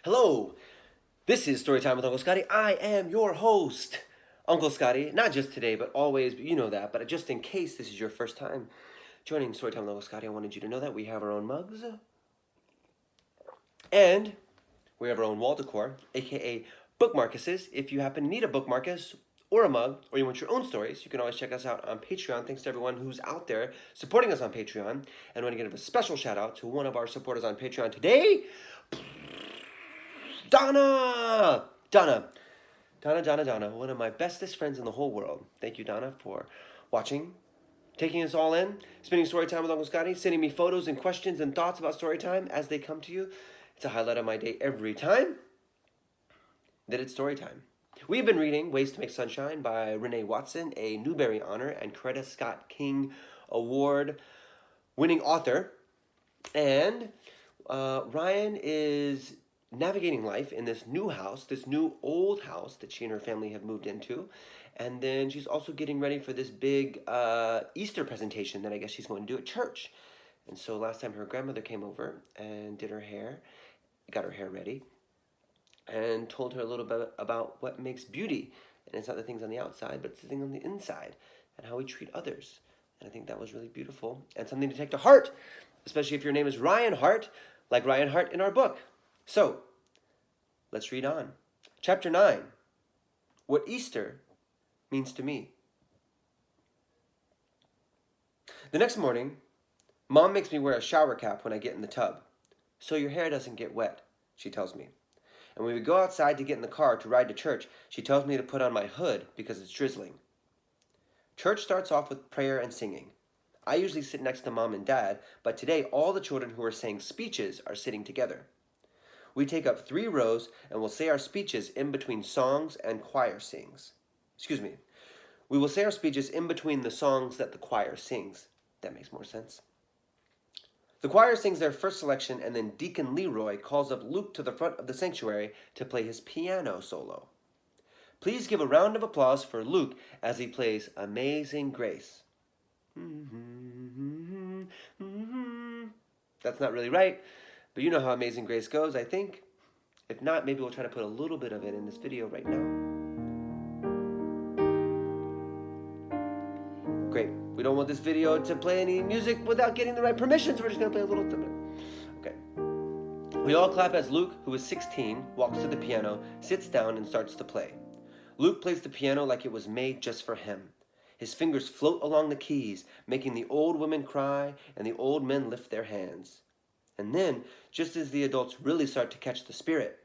Hello, this is Storytime with Uncle Scotty. I am your host, Uncle Scotty. Not just today, but always, but you know that. But just in case this is your first time joining Storytime with Uncle Scotty, I wanted you to know that we have our own mugs. And we have our own wall decor, aka bookmarkuses. If you happen to need a bookmarkus or a mug, or you want your own stories, you can always check us out on Patreon. Thanks to everyone who's out there supporting us on Patreon. And I want to give a special shout out to one of our supporters on Patreon today, Donna! Donna, one of my bestest friends in the whole world. Thank you, Donna, for watching, taking us all in, spending story time with Uncle Scotty, sending me photos and questions and thoughts about story time as they come to you. It's a highlight of my day every time that it's story time. We've been reading Ways to Make Sunshine by Renee Watson, a Newbery Honor and Coretta Scott King Award winning author. And Ryan is navigating life in this new house, this new old house that she and her family have moved into. And then she's also getting ready for this big Easter presentation that I guess she's going to do at church. And so last time her grandmother came over and did her hair, got her hair ready, and told her a little bit about what makes beauty. And it's not the things on the outside, but it's the thing on the inside and how we treat others. And I think that was really beautiful and something to take to heart, especially if your name is Ryan Hart, like Ryan Hart in our book. So, let's read on. Chapter 9, What Easter Means to Me. The next morning, Mom makes me wear a shower cap when I get in the tub, so your hair doesn't get wet, she tells me. And when we go outside to get in the car to ride to church, she tells me to put on my hood because it's drizzling. Church starts off with prayer and singing. I usually sit next to Mom and Dad, but today all the children who are saying speeches are sitting together. We take up 3 rows and will say our speeches in between songs and choir sings. We will say our speeches in between the songs that the choir sings. That makes more sense. The choir sings their first selection, and then Deacon Leroy calls up Luke to the front of the sanctuary to play his piano solo. Please give a round of applause for Luke as he plays Amazing Grace. That's not really right, but you know how Amazing Grace goes, I think. If not, maybe we'll try to put a little bit of it in this video right now. Great. We don't want this video to play any music without getting the right permissions. We're just going to play a little bit. Okay. We all clap as Luke, who is 16, walks to the piano, sits down, and starts to play. Luke plays the piano like it was made just for him. His fingers float along the keys, making the old women cry and the old men lift their hands. And then, just as the adults really start to catch the spirit,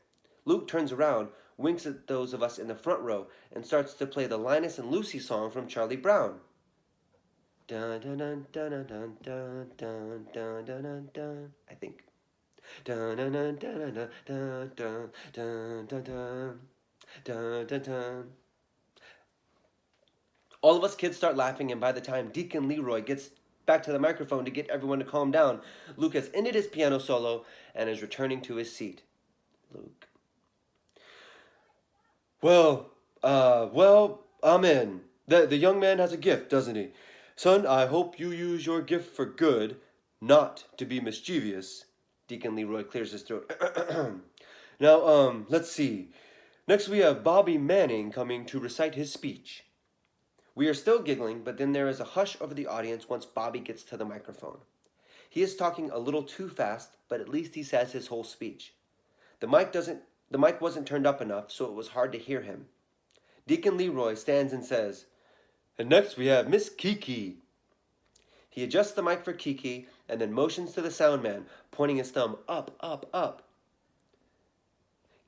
Luke turns around, winks at those of us in the front row, and starts to play the Linus and Lucy song from Charlie Brown. Dun dun dun dun dun dun dun dun dun dun. I think. Dun dun dun dun dun dun dun dun dun dun dun dun. All of us kids start laughing, and by the time Deacon Leroy gets back to the microphone to get everyone to calm down, Luke has ended his piano solo and is returning to his seat. Luke. Well, amen. The young man has a gift, doesn't he? Son, I hope you use your gift for good, not to be mischievous. Deacon Leroy clears his throat. Now, let's see. Next we have Bobby Manning coming to recite his speech. We are still giggling, but then there is a hush over the audience once Bobby gets to the microphone. He is talking a little too fast, but at least he says his whole speech. The mic wasn't turned up enough, so it was hard to hear him. Deacon Leroy stands and says, "And next we have Miss Kiki." He adjusts the mic for Kiki and then motions to the sound man, pointing his thumb up, up, up.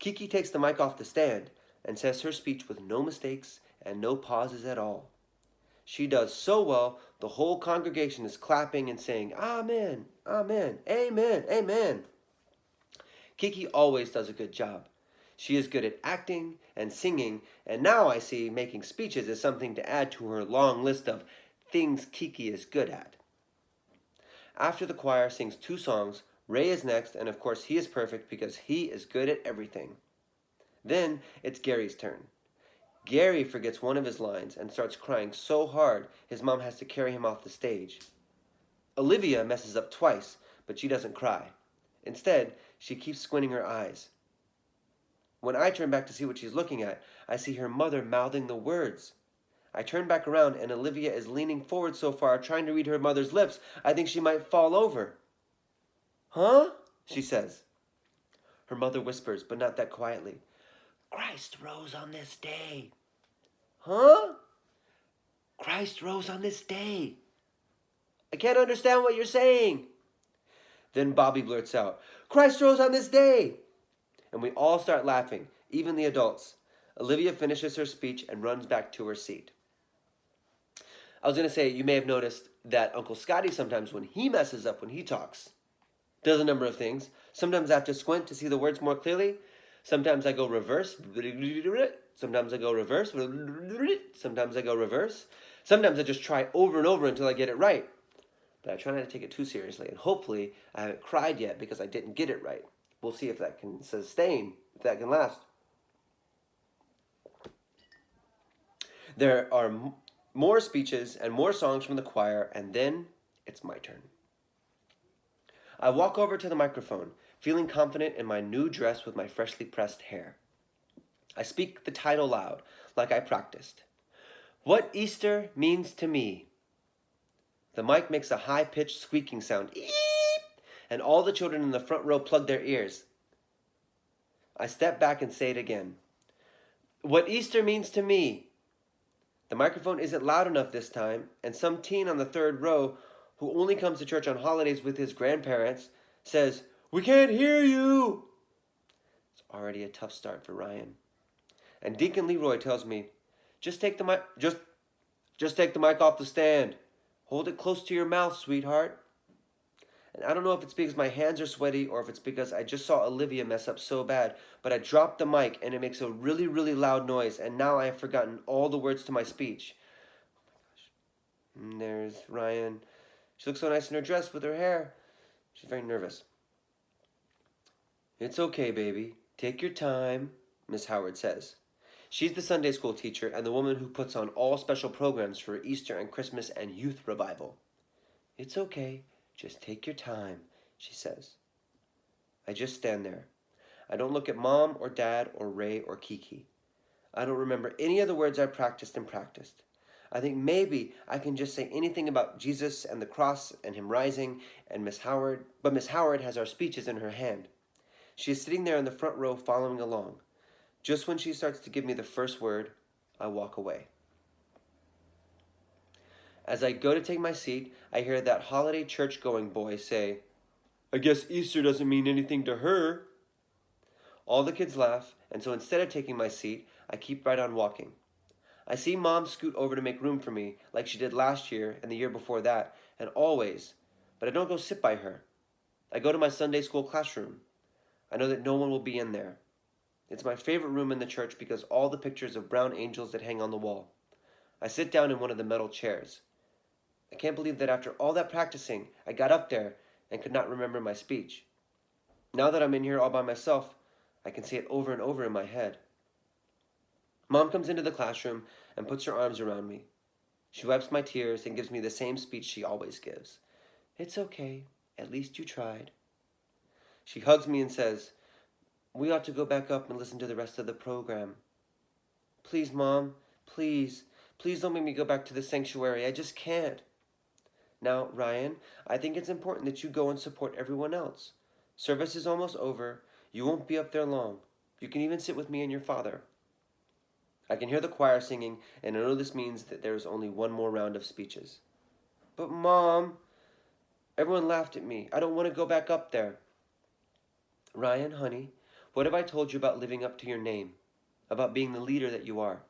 Kiki takes the mic off the stand and says her speech with no mistakes and no pauses at all. She does so well, the whole congregation is clapping and saying, "Amen, amen, amen, amen." Kiki always does a good job. She is good at acting and singing, and now I see making speeches as something to add to her long list of things Kiki is good at. After the choir sings 2 songs, Ray is next, and of course he is perfect because he is good at everything. Then it's Gary's turn. Gary forgets one of his lines and starts crying so hard his mom has to carry him off the stage. Olivia messes up twice, but she doesn't cry. Instead, she keeps squinting her eyes. When I turn back to see what she's looking at, I see her mother mouthing the words. I turn back around and Olivia is leaning forward so far, trying to read her mother's lips, I think she might fall over. Huh? She says. Her mother whispers, but not that quietly. Christ rose on this day. Huh? Christ rose on this day. I can't understand what you're saying. Then Bobby blurts out, Christ rose on this day. And we all start laughing, even the adults. Olivia finishes her speech and runs back to her seat. I was going to say, you may have noticed that Uncle Scotty sometimes, when he messes up when he talks, does a number of things. Sometimes I have to squint to see the words more clearly. Sometimes I go reverse. Sometimes I go reverse. Sometimes I go reverse. Sometimes I just try over and over until I get it right. But I try not to take it too seriously. And hopefully I haven't cried yet because I didn't get it right. We'll see if that can sustain, if that can last. There are more speeches and more songs from the choir, and then it's my turn. I walk over to the microphone, feeling confident in my new dress with my freshly pressed hair. I speak the title loud, like I practiced. What Easter means to me. The mic makes a high-pitched squeaking sound, eep, and all the children in the front row plug their ears. I step back and say it again. What Easter means to me. The microphone isn't loud enough this time, and some teen on the third row, who only comes to church on holidays with his grandparents, says, We can't hear you. It's already a tough start for Ryan. And Deacon Leroy tells me, Just take the mic, just take the mic off the stand. Hold it close to your mouth, sweetheart. And I don't know if it's because my hands are sweaty or if it's because I just saw Olivia mess up so bad, but I dropped the mic and it makes a really, really loud noise, and now I have forgotten all the words to my speech. Oh my gosh. And there's Ryan. She looks so nice in her dress with her hair. She's very nervous. It's okay, baby. Take your time, Miss Howard says. She's the Sunday school teacher and the woman who puts on all special programs for Easter and Christmas and youth revival. It's okay. Just take your time, she says. I just stand there. I don't look at Mom or Dad or Ray or Kiki. I don't remember any of the words I practiced. I think maybe I can just say anything about Jesus and the cross and him rising and Miss Howard, but Miss Howard has our speeches in her hand. She is sitting there in the front row following along. Just when she starts to give me the first word, I walk away. As I go to take my seat, I hear that holiday church-going boy say, I guess Easter doesn't mean anything to her. All the kids laugh, and so instead of taking my seat, I keep right on walking. I see Mom scoot over to make room for me, like she did last year and the year before that, and always, but I don't go sit by her. I go to my Sunday school classroom. I know that no one will be in there. It's my favorite room in the church because all the pictures of brown angels that hang on the wall. I sit down in one of the metal chairs. I can't believe that after all that practicing, I got up there and could not remember my speech. Now that I'm in here all by myself, I can say it over and over in my head. Mom comes into the classroom and puts her arms around me. She wipes my tears and gives me the same speech she always gives. It's okay, at least you tried. She hugs me and says, We ought to go back up and listen to the rest of the program. Please, Mom, please don't make me go back to the sanctuary. I just can't. Now, Ryan, I think it's important that you go and support everyone else. Service is almost over. You won't be up there long. You can even sit with me and your father. I can hear the choir singing, and I know this means that there is only one more round of speeches. But Mom, everyone laughed at me. I don't want to go back up there. Ryan, honey, what have I told you about living up to your name? About being the leader that you are?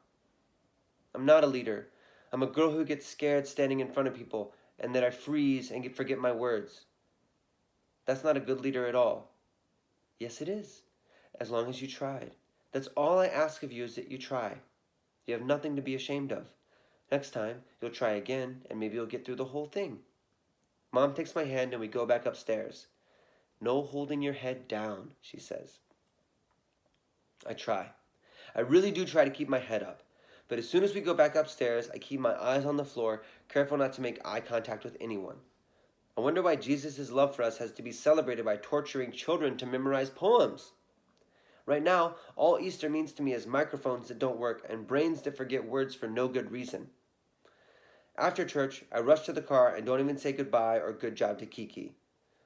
I'm not a leader. I'm a girl who gets scared standing in front of people, and that I freeze and forget my words. That's not a good leader at all. Yes, it is, as long as you tried. That's all I ask of you is that you try. You have nothing to be ashamed of. Next time, you'll try again, and maybe you'll get through the whole thing. Mom takes my hand and we go back upstairs. No holding your head down, she says. I try. I really do try to keep my head up. But as soon as we go back upstairs, I keep my eyes on the floor, careful not to make eye contact with anyone. I wonder why Jesus' love for us has to be celebrated by torturing children to memorize poems. Right now, all Easter means to me is microphones that don't work and brains that forget words for no good reason. After church, I rush to the car and don't even say goodbye or good job to Kiki.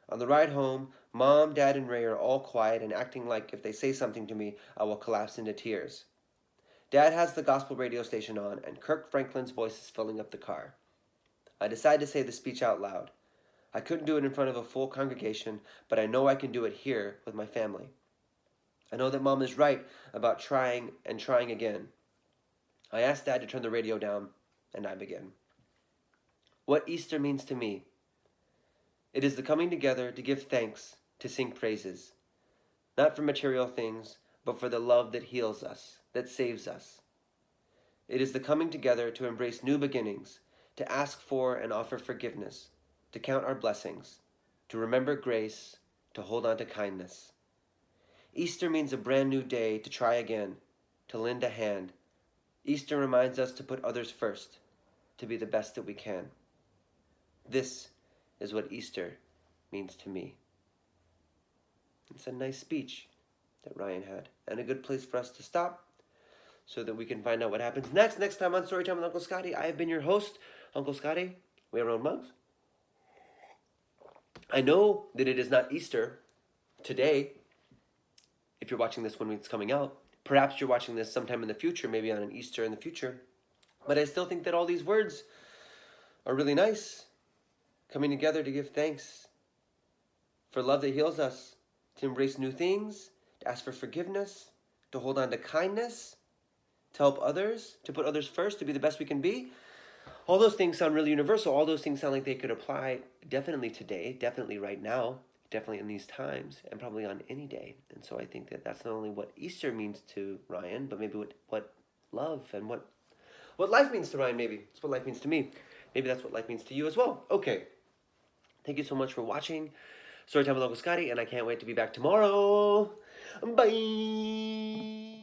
On the ride home, Mom, Dad, and Ray are all quiet and acting like if they say something to me, I will collapse into tears. Dad has the gospel radio station on, and Kirk Franklin's voice is filling up the car. I decide to say the speech out loud. I couldn't do it in front of a full congregation, but I know I can do it here with my family. I know that Mom is right about trying and trying again. I ask Dad to turn the radio down, and I begin. What Easter means to me. It is the coming together to give thanks, to sing praises, not for material things, but for the love that heals us, that saves us. It is the coming together to embrace new beginnings, to ask for and offer forgiveness, to count our blessings, to remember grace, to hold on to kindness. Easter means a brand new day to try again, to lend a hand. Easter reminds us to put others first, to be the best that we can. This is what Easter means to me. It's a nice speech that Ryan had, and a good place for us to stop so that we can find out what happens next time on Storytime with Uncle Scotty. I have been your host, Uncle Scotty. We have our own mugs. I know that it is not Easter today, if you're watching this when it's coming out. Perhaps you're watching this sometime in the future, maybe on an Easter in the future. But I still think that all these words are really nice. Coming together to give thanks for love that heals us, to embrace new things, to ask for forgiveness, to hold on to kindness, to help others, to put others first, to be the best we can be. All those things sound really universal. All those things sound like they could apply definitely today, definitely right now, definitely in these times, and probably on any day. And so I think that that's not only what Easter means to Ryan, but maybe what love and what life means to Ryan, maybe. It's what life means to me. Maybe that's what life means to you as well. Okay. Thank you so much for watching Storytime with Uncle Scotty, and I can't wait to be back tomorrow. Bye!